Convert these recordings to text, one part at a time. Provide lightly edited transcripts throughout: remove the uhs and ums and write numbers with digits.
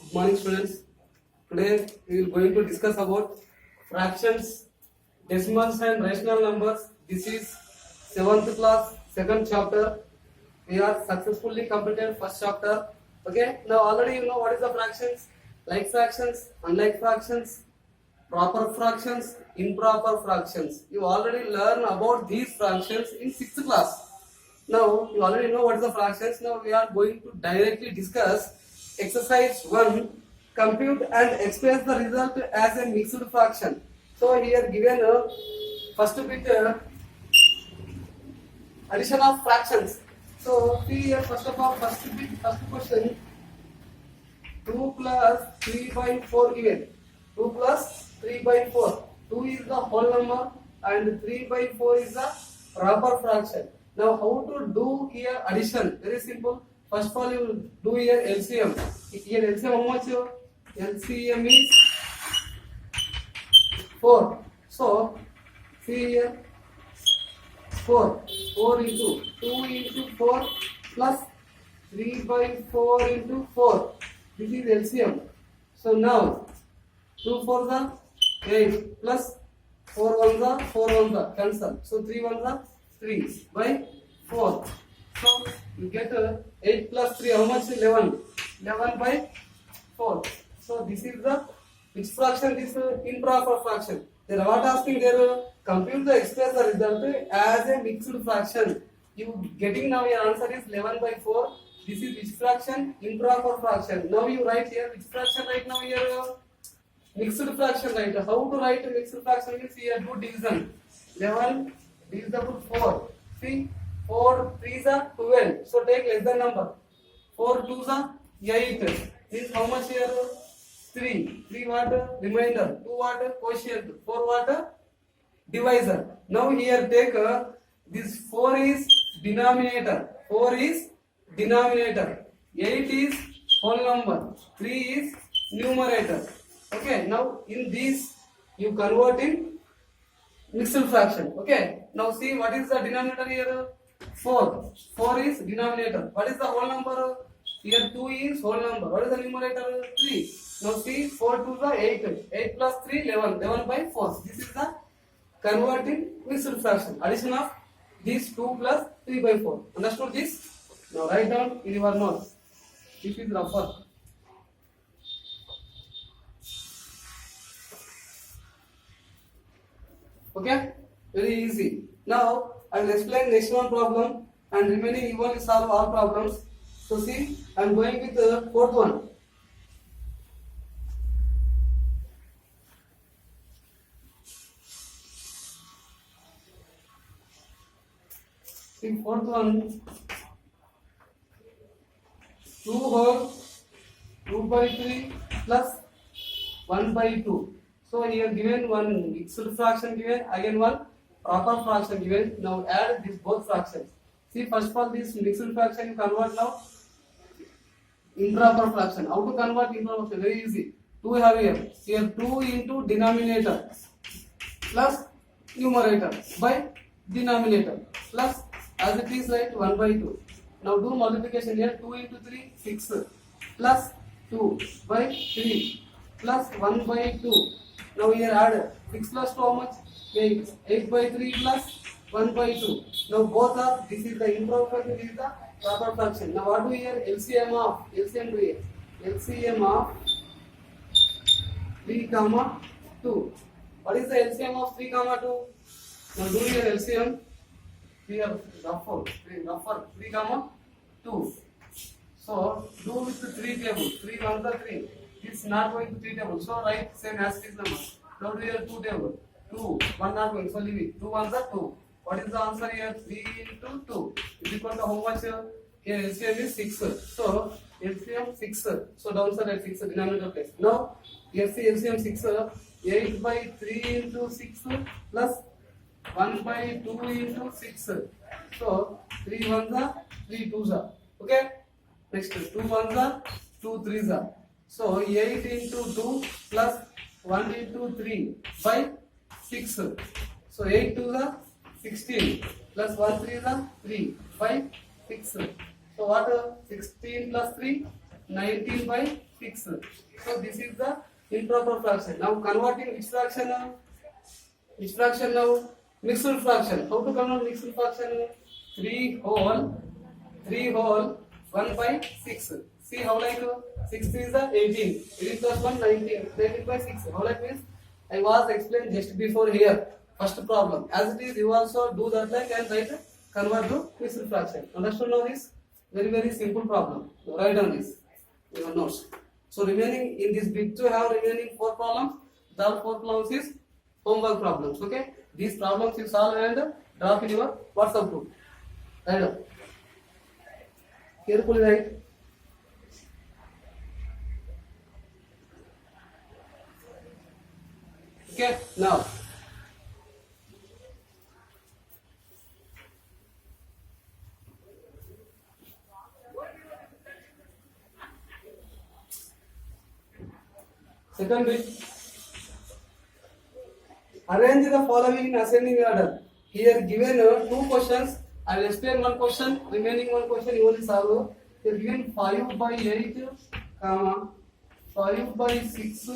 Good morning, students. Today we will going to discuss about fractions, decimals and rational numbers. This is 7th class, second chapter. We are successfully completed first chapter. Okay. Now already you know what is the fractions, like fractions, unlike fractions, proper fractions, improper fractions. You already learn about these fractions in 6th class. Now you already know what is the fractions. Now we are going to directly discuss exercise 1. Compute and express the result as a mixed fraction. So here given first bit addition of fractions. So see here first of all first question 2 plus 3 by 4 given. 2 plus 3 by 4. 2 is the whole number and 3 by 4 is the proper fraction. Now how to do here addition? Very simple. First of all you will do here LCM. Here LCM how much? LCM is 4. So see here 4. 4 into 2 into 4 plus 3 by 4 into 4. This is LCM. So now 2 4s are 8 plus 4 1s are 4 1s are cancel. So 3 1s are 3 by 4. So you get 8 plus 3 how much? 11. 11 by 4. So this is the which fraction? This improper fraction. They are what asking there? Compute the express the result as a mixed fraction. You getting now your answer is 11 by 4. This is which fraction? Improper fraction. Now you write here which fraction right now here? Mixed fraction, right? How to write a mixed fraction means here do division. 11 divisible 4. See 4 3s are 12. So take less than number. 4 2s are 8. This how much here? 3. 3 what? Remainder. 2 what? Quotient. 4 what? Divisor. Now here take this 4 is denominator. 4 is denominator. 8 is whole number. 3 is numerator. Okay. Now in this you convert in mixed fraction. Okay. Now see what is the denominator here? 4. 4 is denominator. What is the whole number? Here 2 is whole number. What is the numerator? 3. Now see 4 2 is 8. 8 plus 3 11. 11 by 4. This is the converting mixed fraction. Addition of these 2 plus 3 by 4. Understood this? Now write down in your notes. This is rougher. Okay? Very easy. Now I will explain next one problem and remaining you only solve all problems. So see, I am going with the fourth one. See fourth one, 2 whole 2 by 3 plus 1 by 2. So here given one mixed fraction given, again one proper fraction given. Now add these both fractions. See first of all this mixed fraction you convert now improper fraction. How to convert improper fraction? Very easy. 2 have here. Here 2 into denominator plus numerator by denominator plus as it is right 1 by 2. Now do multiplication here 2 into 3 6 plus 2 by 3 plus 1 by 2. Now here add 6 plus 2 how much? 8. 8 by 3 plus 1 by 2. Now both are, this is the improper fraction, this is the proper fraction. Now what do we here? LCM of, LCM do here. LCM of 3 comma 2. What is the LCM of 3 comma 2? Now do here LCM. Here rougher 3 comma 2. So do with the 3 table. 3 1 the 3. It's not going to 3 table. So write same as this number. Now do here 2 table. 2 1 not going. So leave it. 2 1 the 2. What is the answer here? 3 into 2 is equal to how much here? Here LCM is 6. So LCM 6. So downside at 6 denominator place. Now here see LCM 6. 8 by 3 into 6 plus 1 by 2 into 6. So 3 1s are 3 2s are. Okay. Next 2 1s are 2 3s are. So 8 into 2 plus 1 into 3 by 6. So 8 2s are 16 plus 1 3s are 3 by 6. So what? 16 plus 3, 19 by 6. So this is the improper fraction. Now converting which fraction now? Which fraction now? Mixed fraction. How to convert mixed fraction? 3 whole 1 by 6. See how like 6 is the 18. 18 plus 1 19. 19 by 6. How like means I was explained just before here. First problem. As it is, you also do that like and write convert to mixed fraction. Understand now this? Very simple problem. Write down this. Your notes. So remaining in this bit to have remaining 4 problems. The 4 problems is homework problems. Okay. These problems you solve and drop in your WhatsApp group. Write down. Carefully write. Okay. Now. Second bit. Arrange the following in ascending order. Here given 2 questions. I will explain one question. Remaining one question you will solve. Here given 5 by 8, 5 by 6,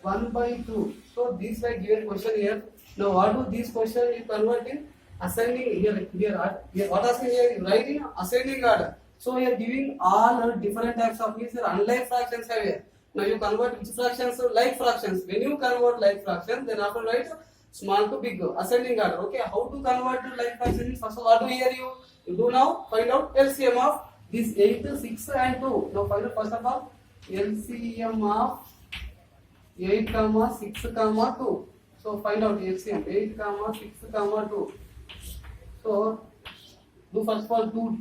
1 by 2. So these are given question here. Now what do these questions you convert in ascending here what asking here? Write in ascending order. So here giving all different types of means unlike fractions are here. Now you convert which fractions to like fractions. When you convert like fractions, then after write small to big ascending order. Okay, how to convert to like fractions? First of all, what do here you do now? Find out LCM of this 8, 6 and 2. Now find out first of all LCM of 8, 6, 2. So find out LCM 8, 6, 2. So do first of all 2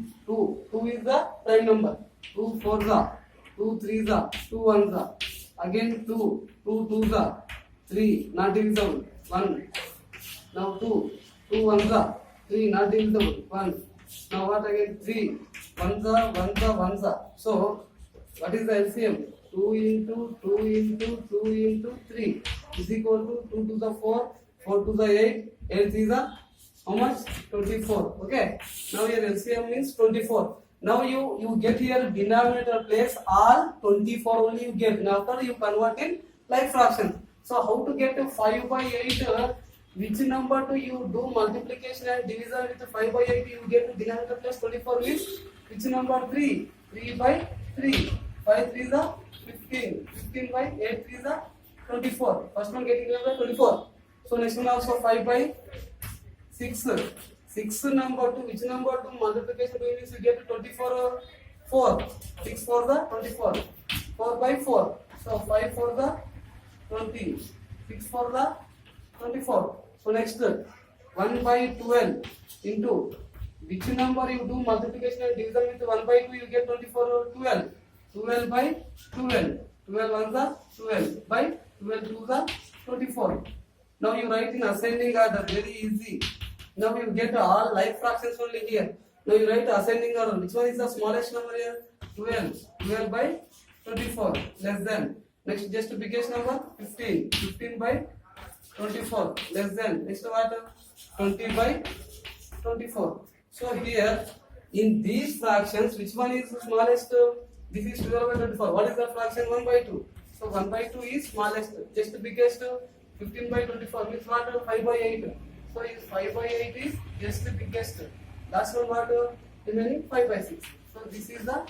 is the prime number. 2 4 the 2 3 the 2 1 the again 2 2 the 3 not divisible 1. Now 2 1 the 3 not divisible 1. Now what again 3 1 the. So what is the LCM? 2 into 2 into 2 into 3 is equal to 2 to the 4, 4 to the 8, 8 is the how much? 24. Okay. Now here LCM means 24. Now you get here denominator place all 24 only you get. Now after you convert in like fractions. So how to get 5 by 8? Which number do you do multiplication and division with 5 by 8? You get denominator plus 24 means which number? 3. 3 by 3. 5 3 is the 15. 15 by 8 3 is the 24. First one getting 24. So next one also 5 by 6. 6 number to which number to multiplication doing is you get 24 4. 6 for the 24. 4 by 4. So 5 for the 20. 6 for the 24. So next 1 by 12 into which number you do multiplication and division with 1 by 2 you get 24 12. 12 by 12. 12 1 the 12 by 12 2 the 24. Now you write in ascending order, very easy. Now you get all like fractions only here. Now you write ascending order. Which one is the smallest number here? 12. 12 by 24 less than. Next just biggest number 15. 15 by 24 less than. Next what? 20 by 24. So here in these fractions, which one is the smallest? This is 12 by 24. What is the fraction? 1 by 2. So 1 by 2 is smallest. Just biggest 15 by 24 means what? 5 by 8. So is 5 by 8 is just the biggest. Last one what? Remaining 5 by 6. So this is the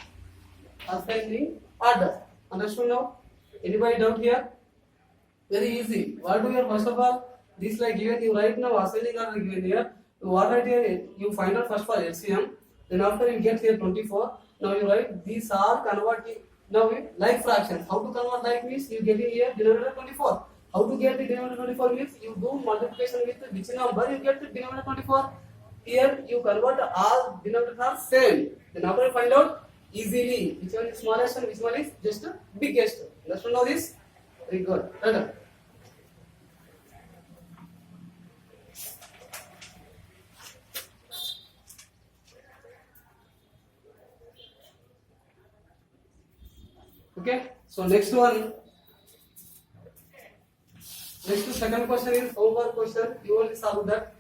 ascending order. Understood now? Anybody doubt here? Very easy. What do you first of all? This like given you right now ascending order given here. What right here? You find out first for LCM. Then after you get here 24. Now you write these are converting. Now like fractions. How to convert like means you getting here denominator 24. How to get the denominator 24 means you do multiplication with which number you get the denominator 24. Here you convert all denominators are same. Then after you find out easily which one is smallest and which one is just biggest. Understand now this? Very good. Done. Okay. So next one. Next to second question is homework question. You only solve that.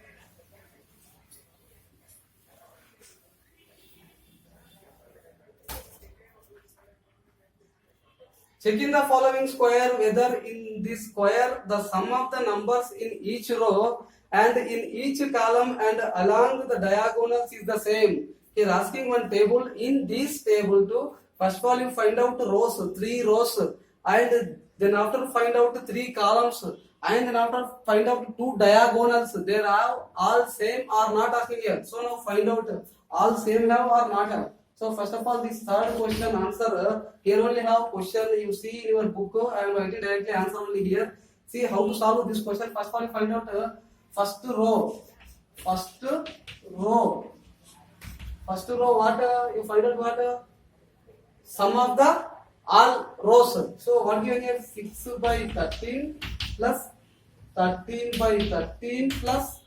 Check in the following square whether in this square the sum of the numbers in each row and in each column and along the diagonals is the same. He is asking one table. In this table to first of all you find out rows, 3 rows, and then after find out 3 columns, and then after find out 2 diagonals. They are all same or not asking here. So now find out all same have or not have. So first of all, this third question answer, here only have question you see in your book. I am writing directly answer only here. See how to solve this question. First of all, you find out first row. First row what you find out what sum of the all rows. So what given here 6 by 13 plus 13 by 13 plus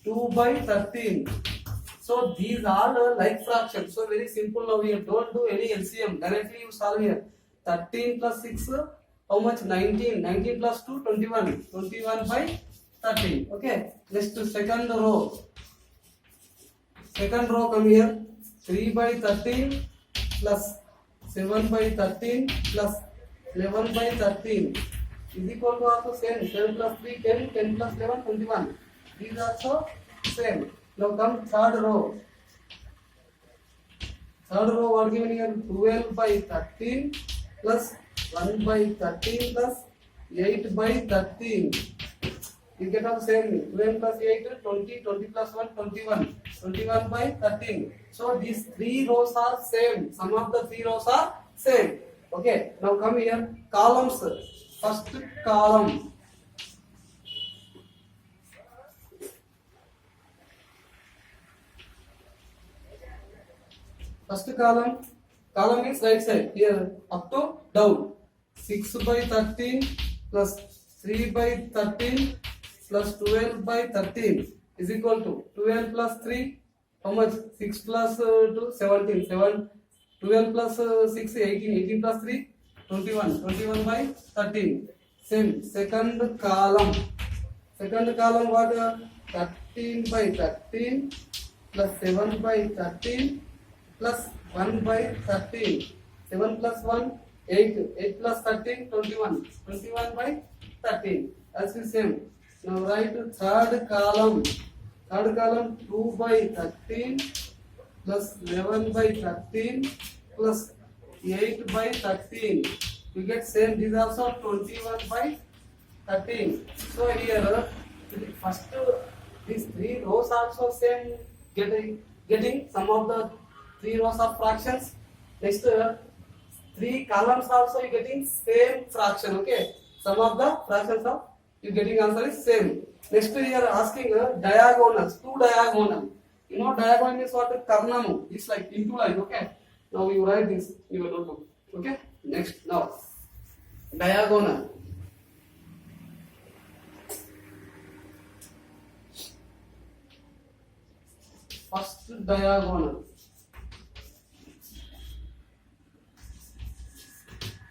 2 by 13. So these are like fractions. So very simple now here. Don't do any LCM. Directly you solve here. 13 plus 6, how much? 19. 19 plus 2, 21. 21 by 13. Okay. Next second row. Second row come here. 3 by 13 plus 7 by 13 plus 11 by 13 is equal to also same. 7 plus 3, 10. 10 plus 11, 21. These are also same. Now come third row. Third row what given here? 12 by 13 plus 1 by 13 plus 8 by 13. You get all same. 12 plus 8, 20, 20 plus 1, 21. 21 by 13. So these 3 rows are same. Some of the 3 rows are same. Okay. Now come here. Columns. First column. First column means right side here up to down. 6 by 13 plus 3 by 13 plus 12 by 13 is equal to 12 plus 3, how much? 6 plus 2, 17. 12 plus 6, 18. 18 plus 3, 21. 21 by 13. Same. Second column what? 13 by 13 plus 7 by 13 plus 1 by 13. 7 plus 1, 8. 8 plus 13, 21. 21 by 13. That's the same. Now write third column. Third column 2 by 13 plus 11 by 13 plus 8 by 13. You get same. This is also 21 by 13. So here first these 3 rows also same, getting some of the 3 rows of fractions. Next 3 columns also you getting same fraction. Okay, some of the fractions of you getting answer is same. Next we are asking diagonals, 2 diagonal. You know diagonal means what? Karnam. It's like into line. Okay, now you write this in your notebook. Okay, next now diagonal. First diagonal.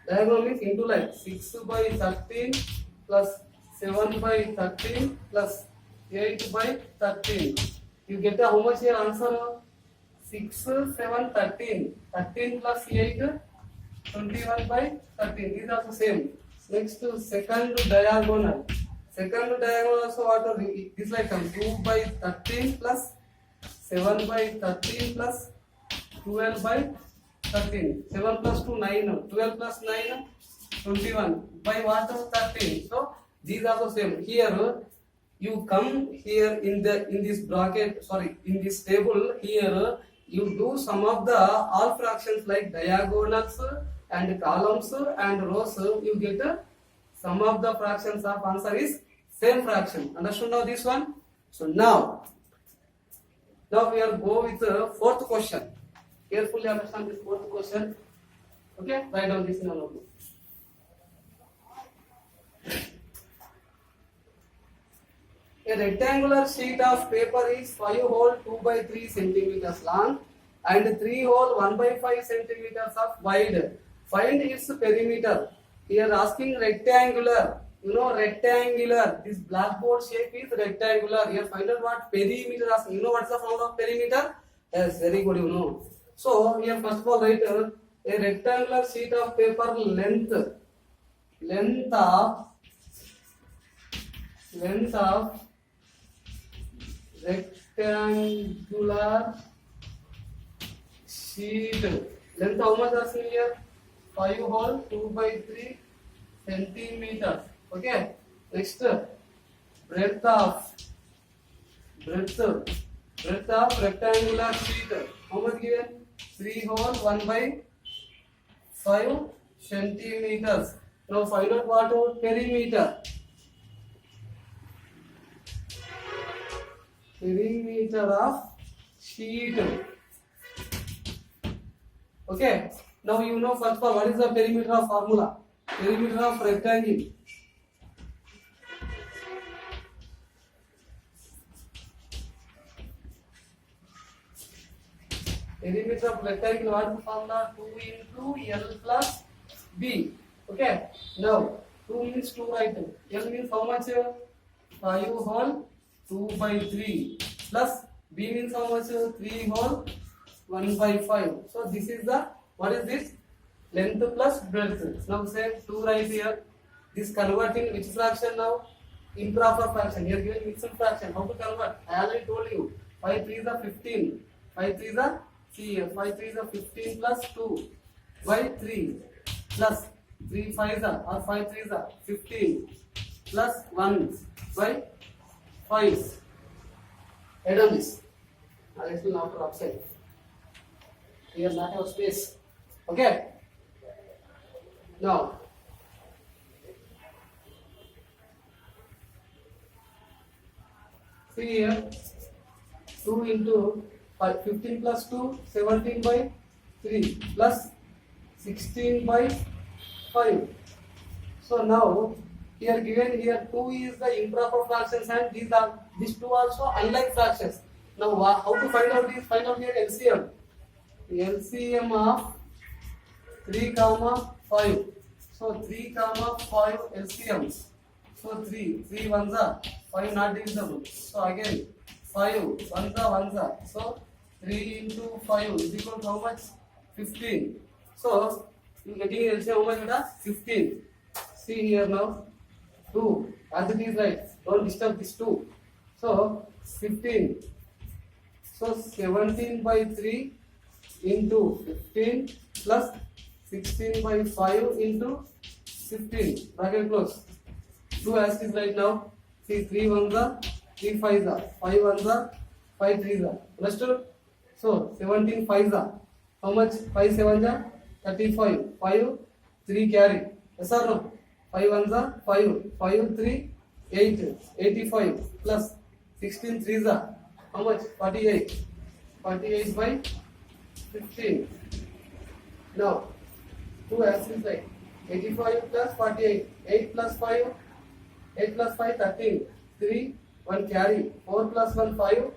Diagonal means into line. 6 by 13 plus 7 by 13 plus 8 by 13. You get how much here answer? 6, 7, 13. 13 plus 8, 21 by 13. These are the same. Next second diagonal. Second diagonal also what? This like 2 by 13 plus 7 by 13 plus 12 by 13. 7 plus 2, 9. 12 plus 9, 21. By what? 13. So these are the same. Here you come here in this bracket, sorry, in this table here you do some of the all fractions like diagonals and columns and rows. You get some of the fractions of answer is same fraction. Understood now this one? So now we are go with the fourth question. Carefully understand this fourth question. Okay, write down this in a notebook. A rectangular sheet of paper is 5 hole 2 by 3 centimeters long and 3 hole 1 by 5 centimeters of wide. Find its perimeter. Here asking rectangular. You know rectangular. This blackboard shape is rectangular. Here find out what perimeter is. You know what's the form of perimeter? Yes, very good. You know. So here first of all write a rectangular sheet of paper length length of rectangular sheet. Length how much are seen here? 5 whole 2 by 3 centimeters. Okay. Next, breadth of rectangular sheet. How much given? 3 whole 1 by 5 centimeters. Now find out what perimeter. Perimeter of sheet. Okay. Now you know first of all what is the perimeter of formula. Perimeter of rectangle. Perimeter of rectangle, what is the formula? 2 into L plus B. Okay. Now 2 means 2 right. L means how much? 5 whole 2 by 3 plus B means how much? 3 whole 1 by 5. So this is the, what is this? Length plus breadth. Now say 2 right here. This convert in which fraction now? Improper fraction. Here given mixed fraction. How to convert? I already told you. 5 3 is 15. 5 3 is see here. 5 3 is 15 plus 2 by 3 plus 3 5 or 5 3 is 15 plus 1 by 5. Head on this. Let's do now for upside. Here not have space. Okay. Now see here 2 into 15 plus 2 17 by 3 plus 16 by 5. So now here given here 2 is the improper fractions and these two also unlike fractions. Now how to find out these? Find out here LCM. LCM of 3 comma 5. So 3 comma 5 LCM. So 3 ones are 5 not divisible. So again 5 ones are. So 3 into 5 is equal to how much? 15. So you getting LCM how much it is? 15. See here now 2 as it is right. Don't disturb this 2. So 15. So 17 by 3 into 15 plus 16 by 5 into 15. Bracket close. 2 as it is right now. See 3 ones are, 3 5s are, 5 ones are, 5 3s are. Understood? So 17 5s are. How much? 5 7s are 35. 5 3 carry. Yes or no? 5 ones are 5. 5 3 8. 85 plus 16 3s are. How much? 48. 48 by 15. Now 2 as is like 85 plus 48. 8 plus 5. 8 plus 5 13. 3 1 carry. 4 plus 1 5.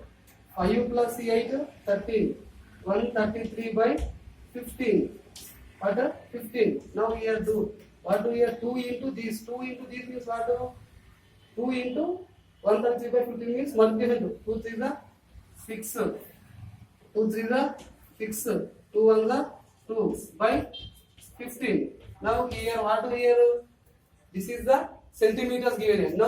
5 plus 8 13. 133 by 15. What? 15. Now here do. What do here? 2 into this. 2 into this means what? 2 into 133 by 15 means multiplication. 2 3 is 6. 2 3 is 6. 2 1 is 2 by 15. Now here what do here? This is the centimeters given here. Now